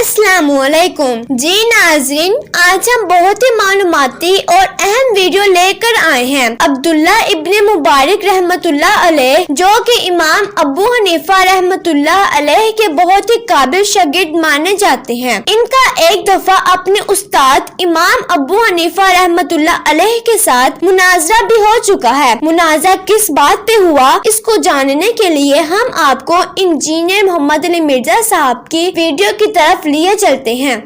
अस्सलाम वालेकुम। जी नाज़रीन, आज हम बहुत ही मालूमाती और अहम वीडियो लेकर आए हैं। अब्दुल्ला इब्ने मुबारक रहमतुल्लाह अलैह, जो कि इमाम अबू हनीफा रहमतुल्लाह अलैह के बहुत ही काबिल शागिर्द माने जाते हैं। इनका एक दफा अपने उस्ताद इमाम अबू हनीफा रहमतुल्लाह अलैह के साथ मुनाजरा भी हो चुका है। मुनाजरा किस बात पे हुआ, इसको जानने के लिए हम आपको इंजीनियर मोहम्मद अली मिर्जा साहब की वीडियो की तरफ लिए चलते हैं।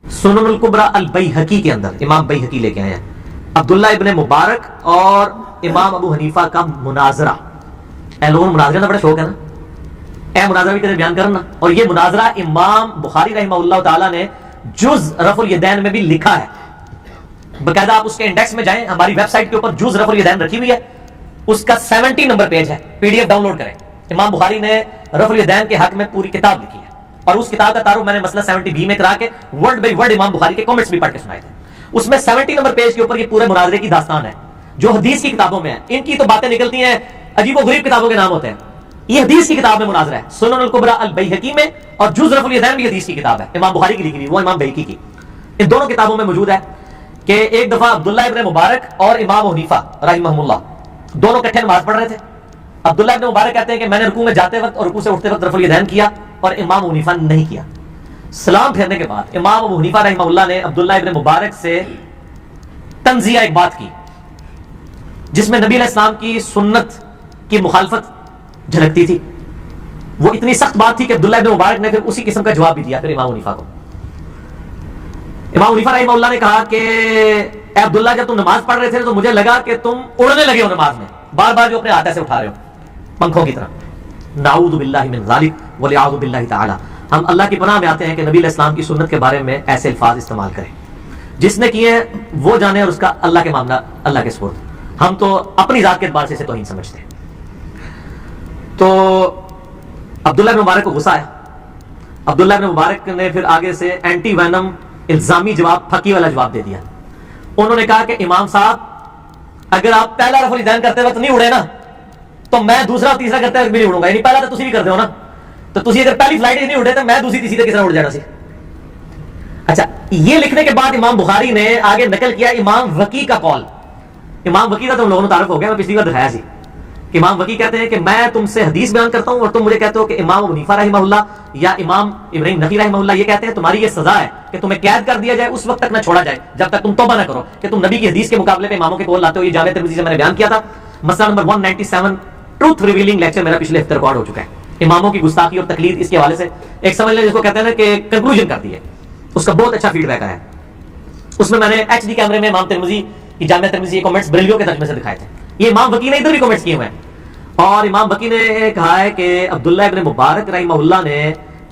सुननुल कुबरा अल बैहकी के अंदर इमाम बैहकी लेके आए हैं अब्दुल्ला इब्ने मुबारक और इमाम अबू हनीफा का मुनाजरा। ऐ लोगों मुनाजरा का बड़ा शौक है ना, ऐ मुनाजरा भी तेरे बयान करना। और ये मुनाजरा इमाम बुखारी रहमहुल्लाह ताला ने जुज रफुल यदैन में भी लिखा है। बकायदा आप उसके इंडेक्स में जाएं, हमारी वेबसाइट के ऊपर जुज रफुल यदैन रखी हुई है, उसका 70 नंबर पेज है, पीडीएफ डाउनलोड करें। इमाम बुखारी ने रफुल यदैन के हक में पूरी किताब लिखी है और उस किताब का तारुफ मैंने मसला 70B में करा के वर्ड बाय वर्ड इमाम बुखारी के कमेंट्स भी पढ़ के सुनाए थे। उसमें 70 नंबर पेज के ऊपर ये पूरे मुनाजरे की दास्तान है जो हदीस की किताबों में है। इनकी तो बातें निकलती हैं, अजीबो-गरीब किताबों के नाम होते हैं। ये हदीस की किताब में मुनाजरा है, सुननुल कुबरा अल बैहकी में, और जुज रफुल यदैन भी हदीस की किताब है, इमाम बुखारी की लिखी हुई, वो इमाम बैहकी की। इन दोनों किताबों में मौजूद है कि एक दफा अब्दुल्ला इब्ने मुबारक और इमाम हनीफा रहमहुल्लाह दोनों इकट्ठे नमाज पढ़ रहे थे। अब्दुल्ला इब्ने मुबारक कहते हैं कि मैंने रुकू में जाते वक्त और रुकू से उठते वक्त रफुल यदैन किया और इमाम हनीफा ने नहीं किया। सलाम फेरने के बाद इमाम अबू हनीफा रहमहुल्लाह ने अब्दुल्ला इब्ने मुबारक से तंजिया एक बात की जिसमें नबी अलैहि सलाम की सुन्नत की मुखालफत झलकती थी। वो इतनी सख्त बात थी कि अब्दुल्ला इब्ने मुबारक ने फिर उसी किस्म का जवाब भी दिया फिर इमाम हनीफा को। इमाम हनीफा रहमहुल्लाह ने कहा कि ए अब्दुल्ला, जब तुम नमाज पढ़ रहे थे तो मुझे लगा कि तुम उड़ने लगे हो नमाज में, बार बार जो अपने हाथ से उठा रहे हो पंखों की तरह। नाऊज़ु बिल्लाहि मिन ज़ालिक व लिआऊज़ु बिल्लाहि तआला। हम अल्लाह की पनाह में आते हैं कि नबी अलैहि सलाम की सुन्नत के बारे में ऐसे अल्फाज इस्तेमाल करें। जिसने किए वो जाने और उसका अल्लाह के मामला अल्लाह के सुपुर्द। हम तो अपनी जात के एतबार से इसे तौहीन समझते हैं। तो अब्दुल्ला इब्ने मुबारक को गुस्सा आया। अब्दुल्ला इब्ने मुबारक ने फिर आगे से एंटी वैनम इल्जामी जवाब, फकी वाला जवाब दे दिया। उन्होंने कहा कि इमाम साहब, अगर आप पहला रफुल यदैन करते वक्त नहीं उड़े ना तो मैं दूसरा तीसरा करते वक्त भी नहीं उड़ूंगा। यानी पहला तो तुसी भी करते हो ना, तो तुसी अगर पहली फ्लाइट नहीं उड़े तो मैं दूसरी तीसरी किस तरह उड़ जाना सी। अच्छा, ये लिखने के बाद इमाम बुखारी ने आगे नकल किया इमाम वकी का कॉल। इमाम वकी का तुम लोगों को तारुफ हो गया, मैं पिछली बार दिखाया सी। इमाम वकी कहते हैं कि मैं तुमसे हदीस बयान करता हूं और तुम मुझे कहते हो कि इमाम अबू हनीफा रहमहुल्लाह या इमाम इब्राहिम नखी रहमहुल्लाह ये कहते हैं तुम्हारी ये सजा है कि तुम्हें कैद कर दिया जाए, उस वक्त तक ना छोड़ा जाए जब तक तुम तौबा ना करो कि तुम नबी की हदीस के मुकाबले में इमामों के कौल लाते हो। ये जामे तिर्मिज़ी से मैंने बयान किया था। मसला नंबर 197 ट्रूथ रिवीलिंग लेक्चर मेरा पिछले हफ्ते रिकॉर्ड हो चुका है। इमामों की गुस्ताखी और तकलीद, इसके हवाले से एक समझ लें जिसको कहते हैं ना कि कंक्लूजन कर दी है, उसका बहुत अच्छा फीडबैक आया। उसमें मैंने HD कैमरे में इमाम तिर्मिज़ी की जामे तिर्मिज़ी कमेंट्स बरेलियों के तर्जुमे से दिखाए थे। ये इमाम वकी ने इधर भी कमेंट्स किए हुए हैं और इमाम वकी ने कहा है कि अब्दुल्ला इब्ने मुबारक रहमहुल्लाह ने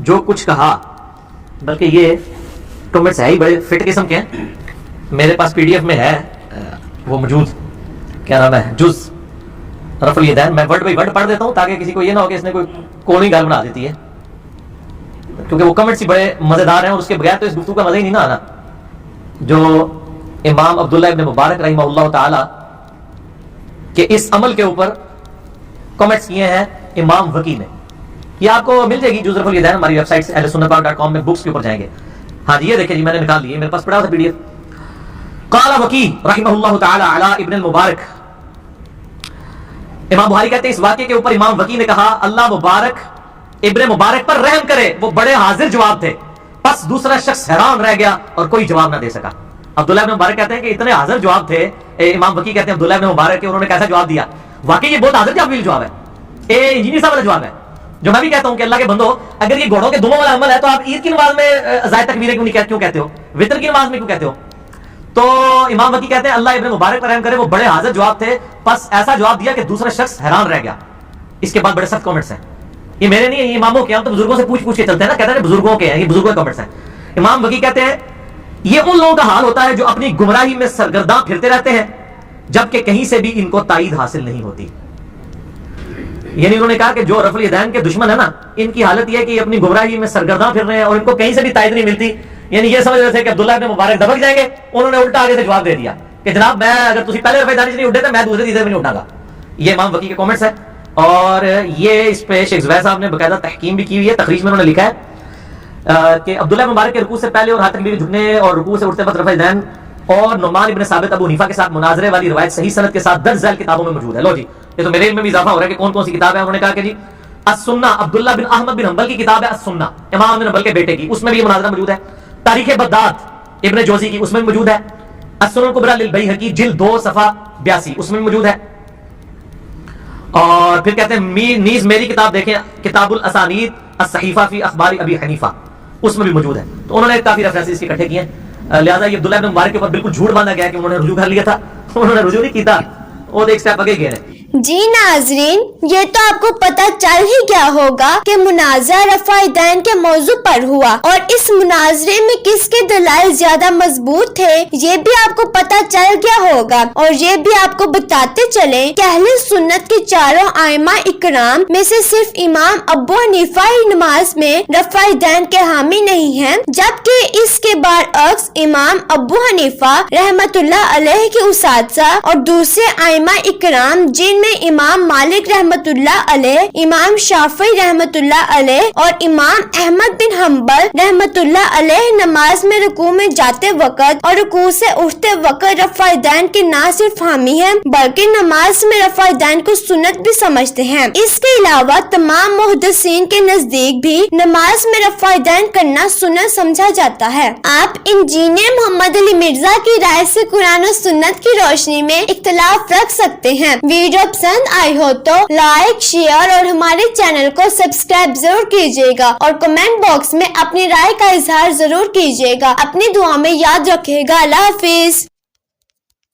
जो कुछ कहा, बल्कि ये कमेंट्स है ही बड़े फिट किस्म के हैं, मेरे पास PDF में है वो मौजूद, क्या नाम है, जुज रफुल यदैन। मैं वर्ड बाय वर्ड पढ़ देता हूं ताकि किसी को ये ना हो कि इसने कोई कोनी गाल बना देती है, क्योंकि वो कमेंट्स ही बड़े मजेदार हैं और उसके बगैर तो इस गुफ्तगू का मजा ही नहीं ना आना। जो इमाम अब्दुल्ला इब्ने मुबारक रहमहुल्लाह ताला के इस अमल के ऊपर कमेंट्स किए हैं इमाम वकी ने, ये आपको मिल जाएगी जुज़ रफुल यदैन हमारी वेबसाइट से ahlusunnah.com में बुक्स के ऊपर जाएंगे। हाँ जी, ये देखिए जी, मैंने निकाल लिए, मेरे पास पड़ा था PDF। क़ाला वकी रहमहुल्लाह ताला अला इब्न मुबारक। इमाम बुखारी कहते हैं इस वाक़े के ऊपर इमाम वकी ने कहा अल्लाह मुबारक इब्न मुबारक पर रहम करे, वो बड़े हाजिर जवाब थे। बस दूसरा शख्स हैरान रह गया और कोई जवाब ना दे सका। अब्दुल्ला इब्न मुबारक कहते हैं कि इतने हाजिर जवाब थे, इमाम वकी कहते हैं अब्दुल्ला इब्न मुबारक के, उन्होंने कैसा जवाब दिया। वाकई ये बहुत हाजिर जवाब है, इंजीनियर साहब वाला जवाब है जो मैं भी कहता हूं कि अल्लाह के बंदो, अगर ये घोड़ों के दुमों वाला अमल है तो आप ईद की नमाज में ज़ायद तकबीरें क्यों कहते हो, वितर की नमाज में क्यों कहते हो। तो इमाम वकी कहते हैं अल्लाह इब्न मुबारक पर रहम करे, वो बड़े हाजिर जवाब थे, बस ऐसा जवाब दिया कि दूसरा शख्स हैरान रह गया। इसके बाद बड़े सख्त कमेंट्स हैं, ये मेरे नहीं है, ये इमामों के, हम तो बुजुर्गों से पूछ के चलते हैं ना, कहते हैं बुजुर्गों के हैं, ये बुजुर्गों के कमेंट्स हैं। इमाम वकी कहते हैं ये उन लोगों का हाल होता है जो अपनी गुमराही में सरगर्दां फिरते रहते हैं जबकि कहीं से भी इनको ताईद हासिल नहीं होती। यानी उन्होंने कहा कि जो रफुल यदैन के दुश्मन है ना, इनकी हालत यह है कि अपनी गुमराही में सरगर्दां फिर रहे हैं और इनको कहीं से भी ताईद नहीं मिलती। यानी ये समझ रहे थे कि अब्दुल्ला इब्ने मुबारक दबक जाएंगे, उन्होंने उल्टा आगे से जवाब दे दिया कि जनाब मैं, अगर तुसी पहले रफे दानिश नहीं उठे तो मैं दूसरे तीसरे में नहीं उठागा। ये इमाम वकी के कमेंट्स है और ये इस पे शेख ज़ुबैर साहब ने बाकायदा तहकीम भी की हुई है, तखरीज में उन्होंने लिखा है کہ عبداللہ مبارک کے رکوع سے پہلے اور ہاتھ تکبیر کے جھکنے اور رکوع سے اٹھتے وقت رفع دین اور نعمان ابن ثابت ابو حنیفہ کے ساتھ مناظرے والی روایت صحیح سند کے ساتھ درج ذیل کتابوں میں موجود ہے. لو جی یہ تو میرے علم میں بھی اضافہ ہو رہا ہے کہ کون کون سی کتاب ہے. انہوں نے کہا کہ جی السنہ عبداللہ بن احمد بن حنبل کی کتاب ہے السنہ امام بن حنبل کے بیٹے کی, اس میں بھی یہ مناظرہ موجود ہے. تاریخ بغداد ابن جوزی کی اس میں بھی موجود ہے. السنن الکبریٰ للبیہقی جلد 2 صفحہ 82 اس میں بھی موجود ہے. اور پھر کہتے ہیں نیز میری کتاب دیکھیں کتاب الاسانید الصحیفہ فی اخبار ابی حنیفہ اس میں بھی موجود ہے. تو انہوں نے کافی ریفرنسز اکٹھے کیے ہیں. لہٰذا یہ عبداللہ بن مبارک کے اوپر بالکل جھوٹ باندھا گیا کہ انہوں نے رجوع کر لیا تھا. انہوں نے رجوع نہیں کیتا, وہ ایک سٹیپ آگے گئے ہیں. جی ناظرین, یہ تو آپ کو پتہ چل ہی گیا ہوگا کہ مناظرہ رفع دین کے موضوع پر ہوا, اور اس مناظرے میں کس کے دلائل زیادہ مضبوط تھے یہ بھی آپ کو پتہ چل گیا ہوگا. اور یہ بھی آپ کو بتاتے چلیں کہ اہل سنت کے چاروں ائمہ اکرام میں سے صرف امام ابو حنیفہ ہی نماز میں رفع دین کے حامی نہیں ہیں, جبکہ اس کے برعکس امام ابو حنیفہ رحمت اللہ علیہ کے اساتذہ اور دوسرے ائمہ اکرام جن میں امام مالک رحمت اللہ علیہ, امام شافعی رحمت اللہ علیہ اور امام احمد بن حنبل رحمت اللہ علیہ نماز میں رکوع میں جاتے وقت اور رکوع سے اٹھتے وقت رفع دین کے نہ صرف حامی ہیں بلکہ نماز میں رفع دین کو سنت بھی سمجھتے ہیں. اس کے علاوہ تمام محدثین کے نزدیک بھی نماز میں رفع دین کرنا سنت سمجھا جاتا ہے. آپ انجینئر محمد علی مرزا کی رائے سے قرآن و سنت کی روشنی میں اختلاف رکھ سکتے ہیں. ویڈیو پسند آئی ہو تو لائک, شیئر اور ہمارے چینل کو سبسکرائب ضرور کیجیے گا, اور کمنٹ باکس میں اپنی رائے کا اظہار ضرور کیجیے گا. اپنی دعا میں یاد رکھیے گا. اللہ حافظ.